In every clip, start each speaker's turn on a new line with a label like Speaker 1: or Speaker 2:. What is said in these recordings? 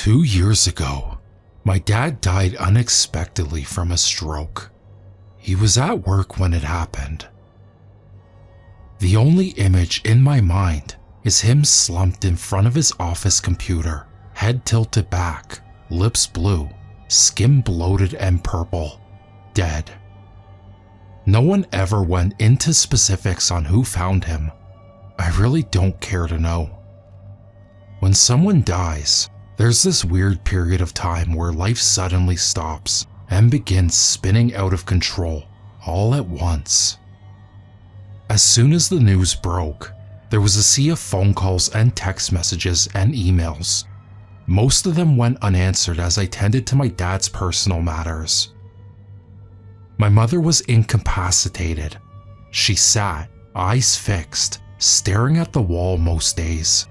Speaker 1: 2 years ago, my dad died unexpectedly from a stroke. He was at work when it happened. The only image in my mind is him slumped in front of his office computer, head tilted back, lips blue, skin bloated and purple, dead. No one ever went into specifics on who found him. I really don't care to know. When someone dies, there's this weird period of time where life suddenly stops and begins spinning out of control all at once. As soon as the news broke, there was a sea of phone calls and text messages and emails. Most of them went unanswered as I tended to my dad's personal matters. My mother was incapacitated. She sat, eyes fixed, staring at the wall most days.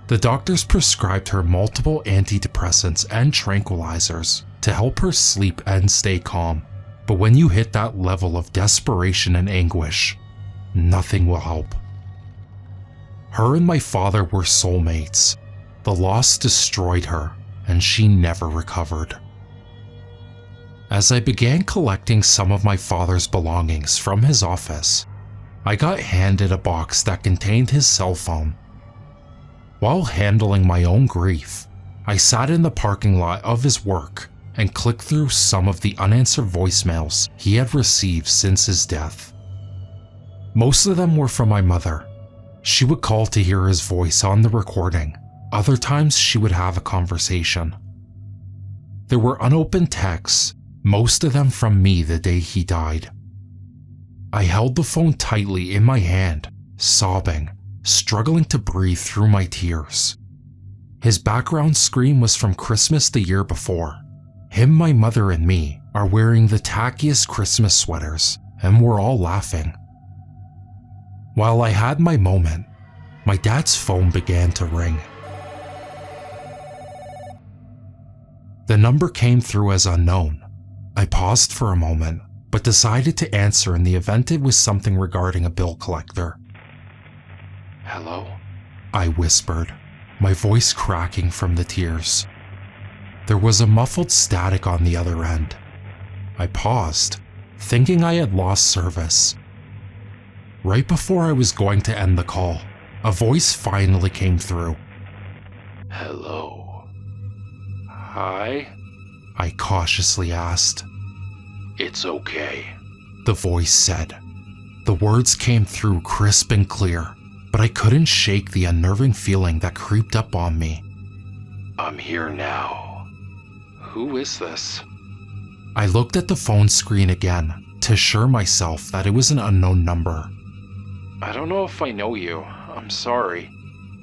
Speaker 1: The doctors prescribed her multiple antidepressants and tranquilizers to help her sleep and stay calm, but when you hit that level of desperation and anguish, nothing will help. Her and my father were soulmates. The loss destroyed her, and she never recovered. As I began collecting some of my father's belongings from his office, I got handed a box that contained his cell phone. While handling my own grief, I sat in the parking lot of his work and clicked through some of the unanswered voicemails he had received since his death. Most of them were from my mother. She would call to hear his voice on the recording. Other times she would have a conversation. There were unopened texts, most of them from me the day he died. I held the phone tightly in my hand, sobbing, struggling to breathe through my tears. His background screen was from Christmas the year before. Him, my mother, and me are wearing the tackiest Christmas sweaters, and we're all laughing. While I had my moment, my dad's phone began to ring. The number came through as unknown. I paused for a moment, but decided to answer in the event it was something regarding a bill collector. "Hello?" I whispered, my voice cracking from the tears. There was a muffled static on the other end. I paused, thinking I had lost service. Right before I was going to end the call, a voice finally came through. "Hello?" "Hi?" I cautiously asked. "It's okay," the voice said. The words came through crisp and clear, but I couldn't shake the unnerving feeling that creeped up on me. "I'm here now." "Who is this?" I looked at the phone screen again to assure myself that it was an unknown number. "I don't know if I know you. I'm sorry."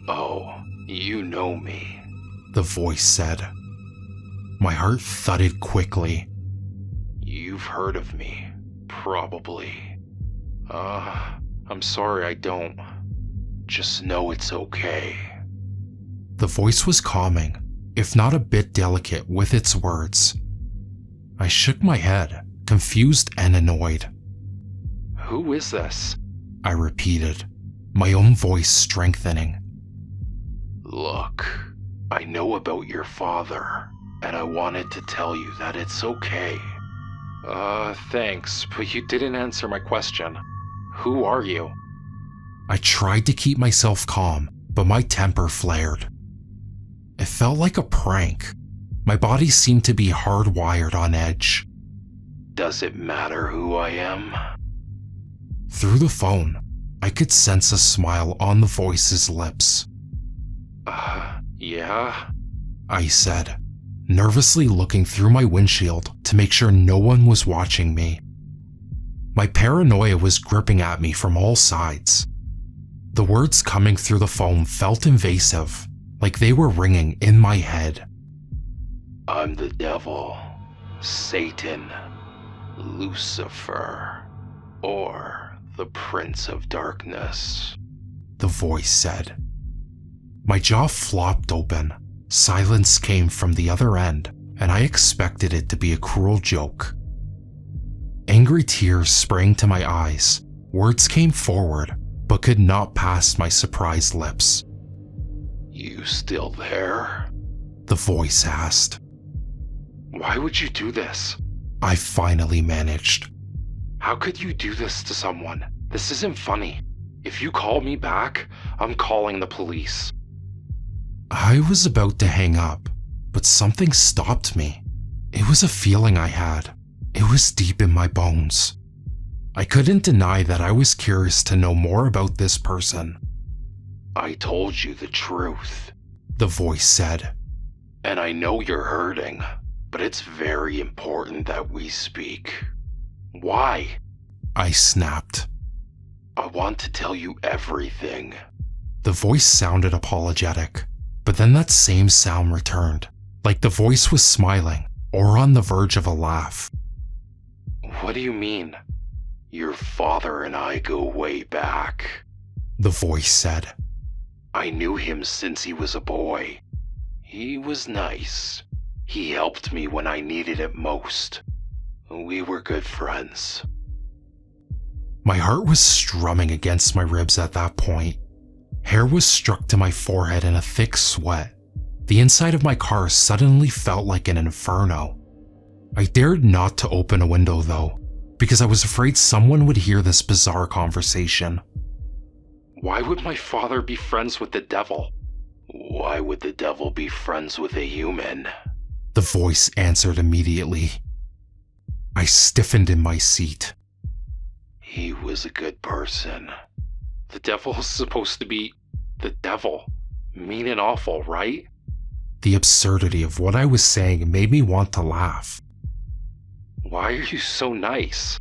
Speaker 1: "Oh, you know me," the voice said. My heart thudded quickly. "You've heard of me, probably." I'm sorry I don't. Just know it's okay." The voice was calming, if not a bit delicate with its words. I shook my head, confused and annoyed. "Who is this?" I repeated, my own voice strengthening. "Look, I know about your father, and I wanted to tell you that it's okay." Thanks, but you didn't answer my question. Who are you?" I tried to keep myself calm, but my temper flared. It felt like a prank. My body seemed to be hardwired on edge. "Does it matter who I am?" Through the phone, I could sense a smile on the voice's lips. Yeah," I said, nervously looking through my windshield to make sure no one was watching me. My paranoia was gripping at me from all sides. The words coming through the phone felt invasive, like they were ringing in my head. "I'm the devil, Satan, Lucifer, or the Prince of Darkness," the voice said. My jaw flopped open. Silence came from the other end, and I expected it to be a cruel joke. Angry tears sprang to my eyes. Words came forward, but could not pass my surprised lips. "You still there?" the voice asked.
Speaker 2: Why would you do this?
Speaker 1: I finally managed.
Speaker 2: How could you do this to someone? This isn't funny. If you call me back, I'm calling the police.
Speaker 1: I was about to hang up, but something stopped me. It was a feeling I had. It was deep in my bones. I couldn't deny that I was curious to know more about this person.
Speaker 2: I told you the truth,
Speaker 1: the voice said.
Speaker 2: And I know you're hurting, but it's very important that we speak. Why?
Speaker 1: I snapped.
Speaker 2: I want to tell you everything.
Speaker 1: The voice sounded apologetic, but then that same sound returned, like the voice was smiling or on the verge of a laugh.
Speaker 2: What do you mean? Your father and I go way back,
Speaker 1: the voice said.
Speaker 2: I knew him since he was a boy. He was nice. He helped me when I needed it most. We were good friends.
Speaker 1: My heart was strumming against my ribs at that point. Hair was struck to my forehead in a thick sweat. The inside of my car suddenly felt like an inferno. I dared not to open a window though, because I was afraid someone would hear this bizarre conversation.
Speaker 2: Why would my father be friends with the devil? Why would the devil be friends with a human?
Speaker 1: The voice answered immediately. I stiffened in my seat.
Speaker 2: He was a good person. The devil is supposed to be the devil. Mean and awful, right?
Speaker 1: The absurdity of what I was saying made me want to laugh.
Speaker 2: Why are you so nice?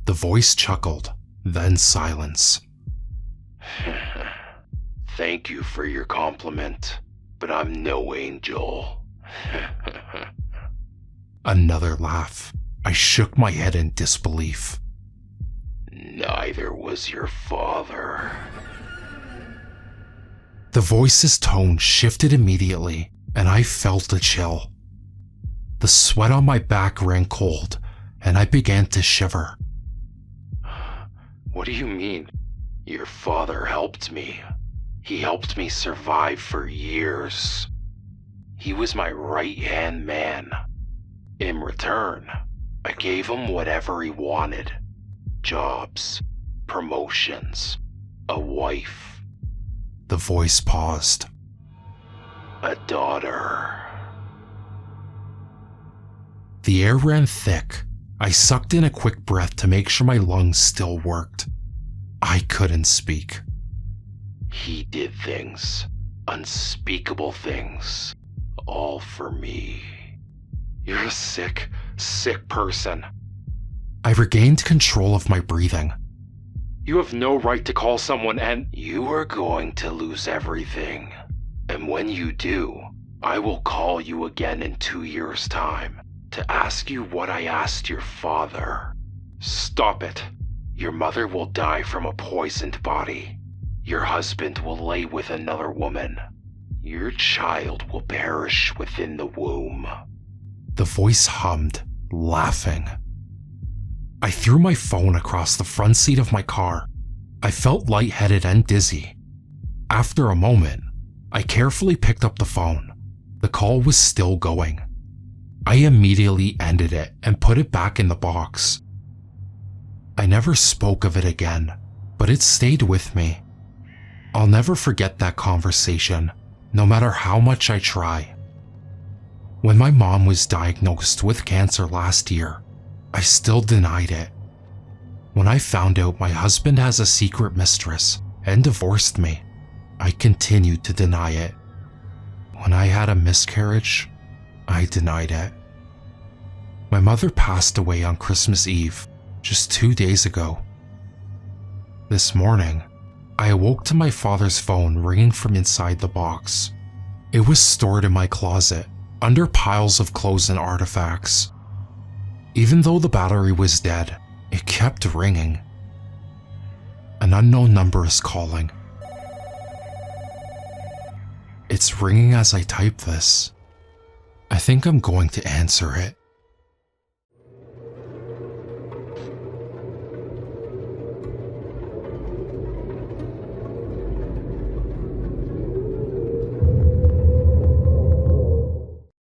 Speaker 1: The voice chuckled, then silence.
Speaker 2: Thank you for your compliment, but I'm no angel.
Speaker 1: Another laugh. I shook my head in disbelief.
Speaker 2: Neither was your father.
Speaker 1: The voice's tone shifted immediately, and I felt a chill. The sweat on my back ran cold, and I began to shiver.
Speaker 2: What do you mean? Your father helped me. He helped me survive for years. He was my right-hand man. In return, I gave him whatever he wanted. Jobs, promotions, a wife.
Speaker 1: The voice paused.
Speaker 2: A daughter.
Speaker 1: The air ran thick. I sucked in a quick breath to make sure my lungs still worked. I couldn't speak.
Speaker 2: He did things, unspeakable things, all for me. You're a sick, sick person.
Speaker 1: I regained control of my breathing.
Speaker 2: You have no right to call someone and you are going to lose everything. And when you do, I will call you again in 2 years' time to ask you what I asked your father. Stop it. Your mother will die from a poisoned body. Your husband will lay with another woman. Your child will perish within the womb.
Speaker 1: The voice hummed, laughing. I threw my phone across the front seat of my car. I felt lightheaded and dizzy. After a moment, I carefully picked up the phone. The call was still going. I immediately ended it and put it back in the box. I never spoke of it again, but it stayed with me. I'll never forget that conversation, no matter how much I try. When my mom was diagnosed with cancer last year, I still denied it. When I found out my husband has a secret mistress and divorced me, I continued to deny it. When I had a miscarriage, I denied it. My mother passed away on Christmas Eve, just 2 days ago. This morning, I awoke to my father's phone ringing from inside the box. It was stored in my closet, under piles of clothes and artifacts. Even though the battery was dead, it kept ringing. An unknown number is calling. It's ringing as I type this. I think I'm going to answer it.